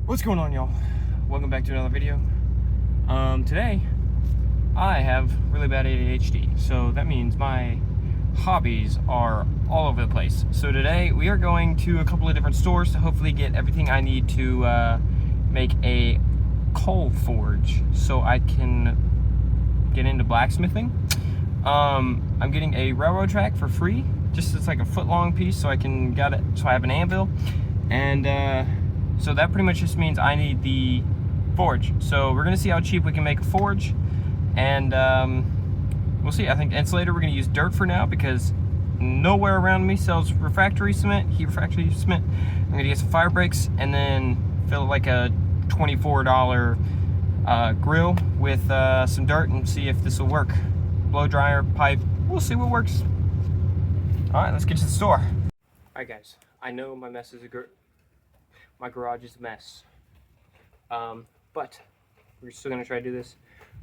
What's going on, y'all? Welcome back to another video. Today I have really bad ADHD, so that means my hobbies are all over the place. So today we are going to a couple of different stores to hopefully get everything I need to make a coal forge so I can get into blacksmithing. I'm getting a railroad track for free, just it's like a foot-long piece, so I can get it. So I have an anvil, and so that pretty much just means I need the forge. So we're gonna see how cheap we can make a forge, and we'll see. I think insulator, we're gonna use dirt for now because nowhere around me sells refractory cement, heat refractory cement. I'm gonna get some fire breaks and then fill like a $24 grill with some dirt and see if this will work. Blow dryer, pipe, we'll see what works. All right, let's get to the store. All right, guys, I know my mess is my garage is a mess, but we're still gonna try to do this.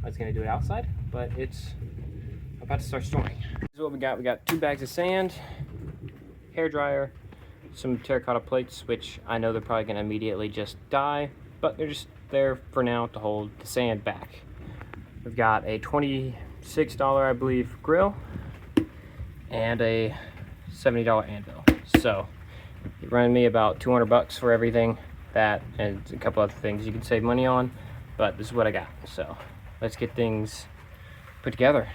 I was gonna do it outside, but it's about to start storming. This is what we got. We got 2 bags of sand, hair dryer, some terracotta plates, which I know they're probably gonna immediately just die, but they're just there for now to hold the sand back. We've got a $26, I believe, grill and a $70 anvil. So it ran me about 200 bucks for everything, that and a couple other things you can save money on, but this is what I got. So let's get things put together.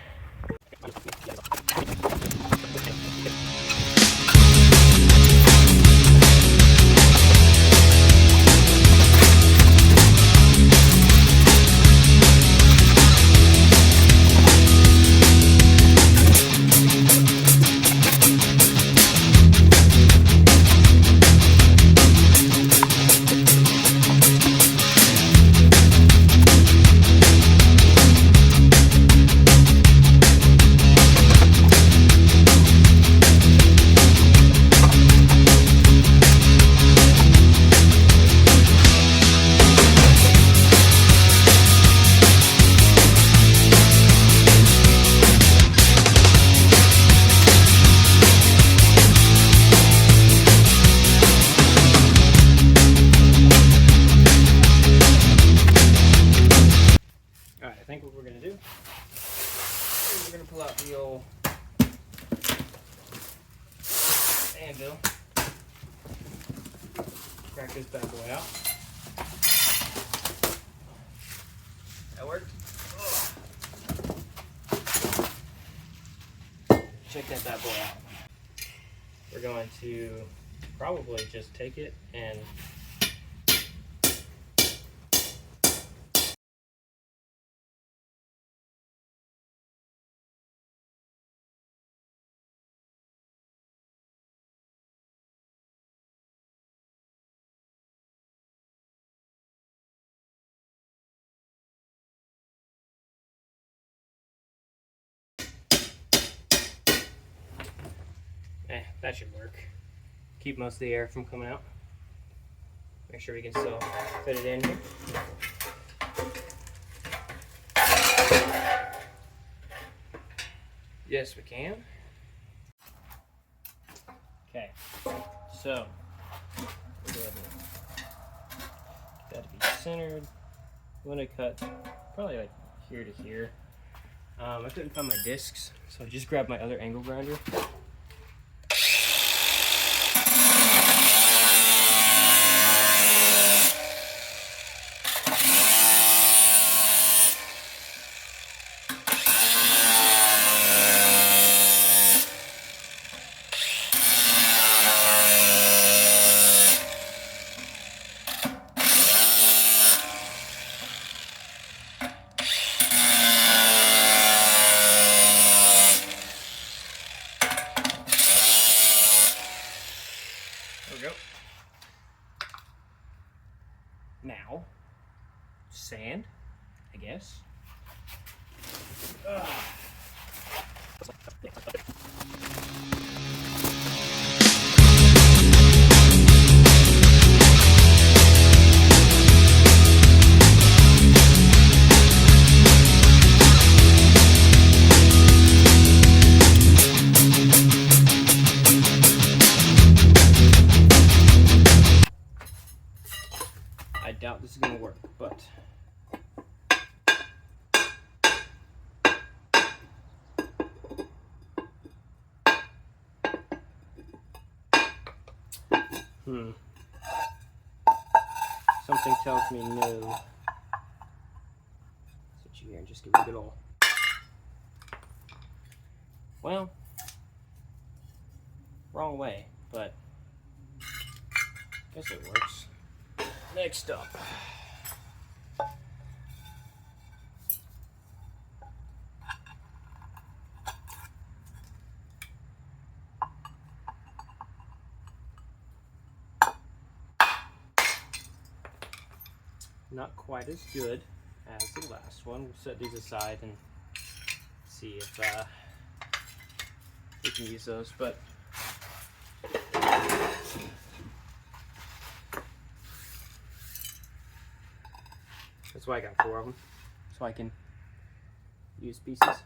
I think what we're going to do is we're going to pull out the old anvil, crack this bad boy out. That worked? Check that bad boy out. We're going to probably just take it and that should work. Keep most of the air from coming out. Make sure we can still fit it in here. Yes, we can. Okay, so we'll go ahead and get that to be centered. I'm gonna cut probably like here to here. I couldn't find my discs, so I just grabbed my other angle grinder. There we go. Now, sand, I guess. I doubt this is going to work, but something tells me no. Sit you here and just give it a good old. Well, wrong way, but I guess it works. Next up. Not quite as good as the last one. We'll set these aside and see if we can use those, but that's why I got 4 of them, so I can use pieces.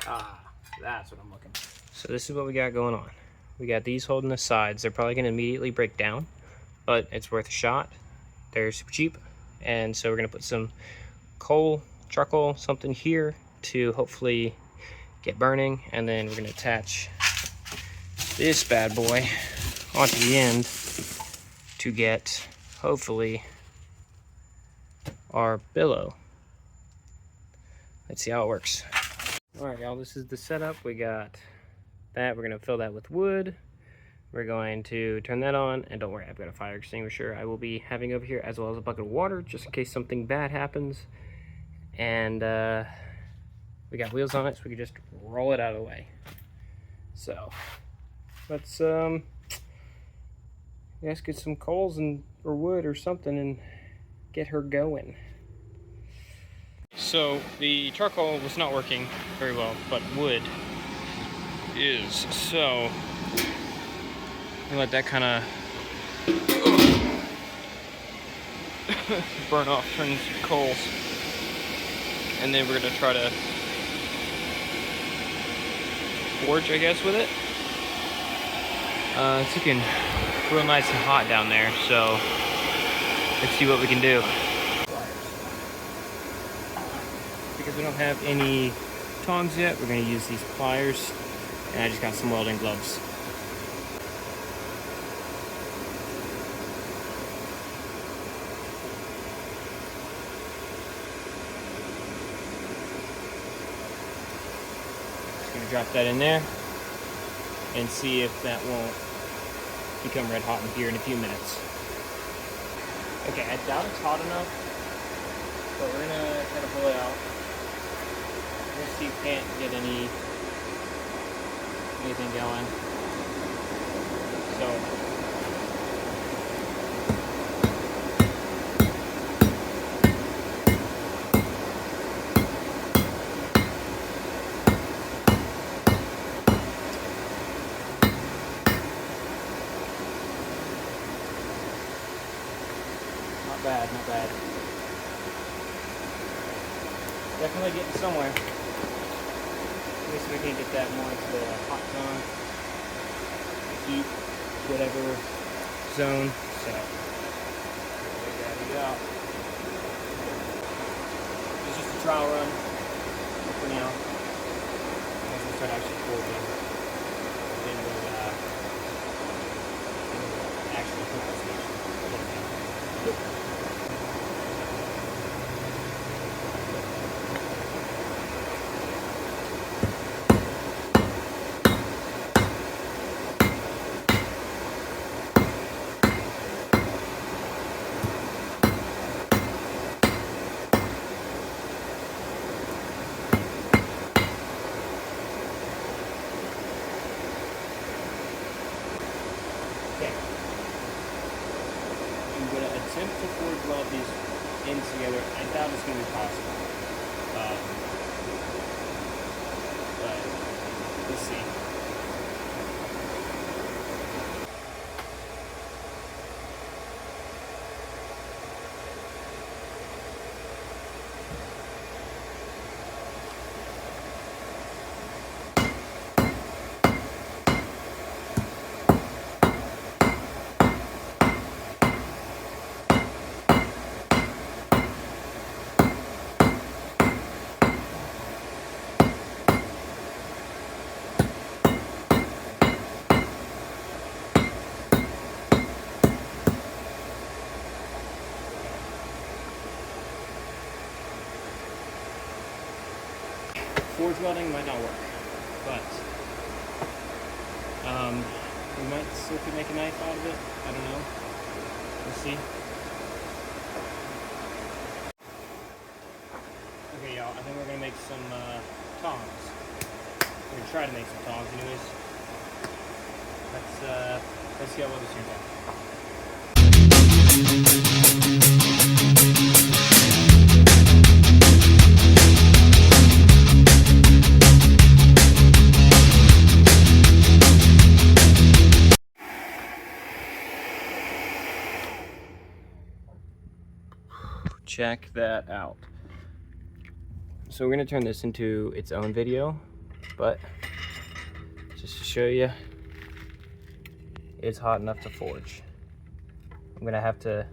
Ah, that's what I'm looking for. So this is what we got going on. We got these holding the sides. They're probably going to immediately break down, but it's worth a shot. They're super cheap, and so we're going to put some coal, charcoal, something here to hopefully get burning, and then we're going to attach this bad boy onto the end to get, hopefully, our billow. Let's see how it works. Alright y'all, this is the setup. We got that. We're going to fill that with wood. We're going to turn that on, and don't worry, I've got a fire extinguisher I will be having over here, as well as a bucket of water, just in case something bad happens. And we got wheels on it, so we can just roll it out of the way. So let's let's get some coals or wood or something and get her going. So the charcoal was not working very well, but wood is. So we let that kind of burn off, turn into coals, and then we're gonna try to forge, I guess, with it. It's looking real nice and hot down there, so let's see what we can do. Because we don't have any tongs yet, we're going to use these pliers, and I just got some welding gloves. Just going to drop that in there and see if that won't become red hot in here in a few minutes. Okay, I doubt it's hot enough, but we're gonna try to pull it out. We're gonna see if we can't get anything going. So not bad, not bad. Definitely getting somewhere. At least we can get that more into the hot zone, heat, whatever zone. So we got it out. It's just a trial run for now. Once we start actually forging, then we'll actually put this station. Okay. I'm going to attempt to forge weld these ends together. I doubt it's going to be possible. But we'll see. forge welding might not work, but we might still could make a knife out of it. I don't know. We'll see. Okay, y'all, I think we're gonna make some tongs. We're gonna try to make some tongs anyways. Let's see how well this turns out. Check that out. So we're gonna turn this into its own video, but just to show you, it's hot enough to forge. I'm gonna have to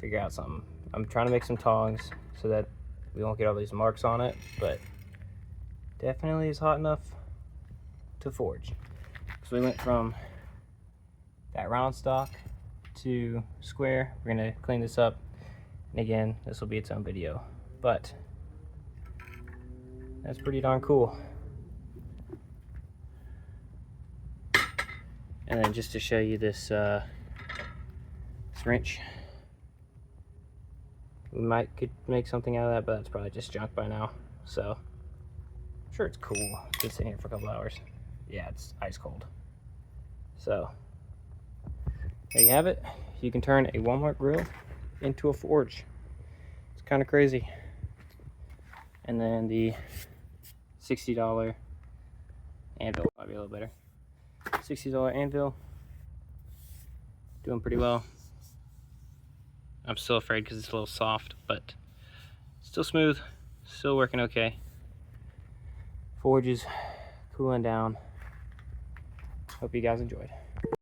figure out something. I'm trying to make some tongs so that we won't get all these marks on it, but definitely is hot enough to forge. So we went from that round stock to square. We're gonna clean this up, and again, this will be its own video, but that's pretty darn cool. And then just to show you this, this wrench, we could make something out of that, but that's probably just junk by now. So I'm sure it's cool. It's been sitting here for a couple hours. Yeah, it's ice cold. So there you have it. You can turn a Walmart grill into a forge. It's kind of crazy. And then the $60 anvil, might be a little better. $60 anvil, doing pretty well. I'm still afraid because it's a little soft, but still smooth, still working okay. Forge is cooling down. Hope you guys enjoyed.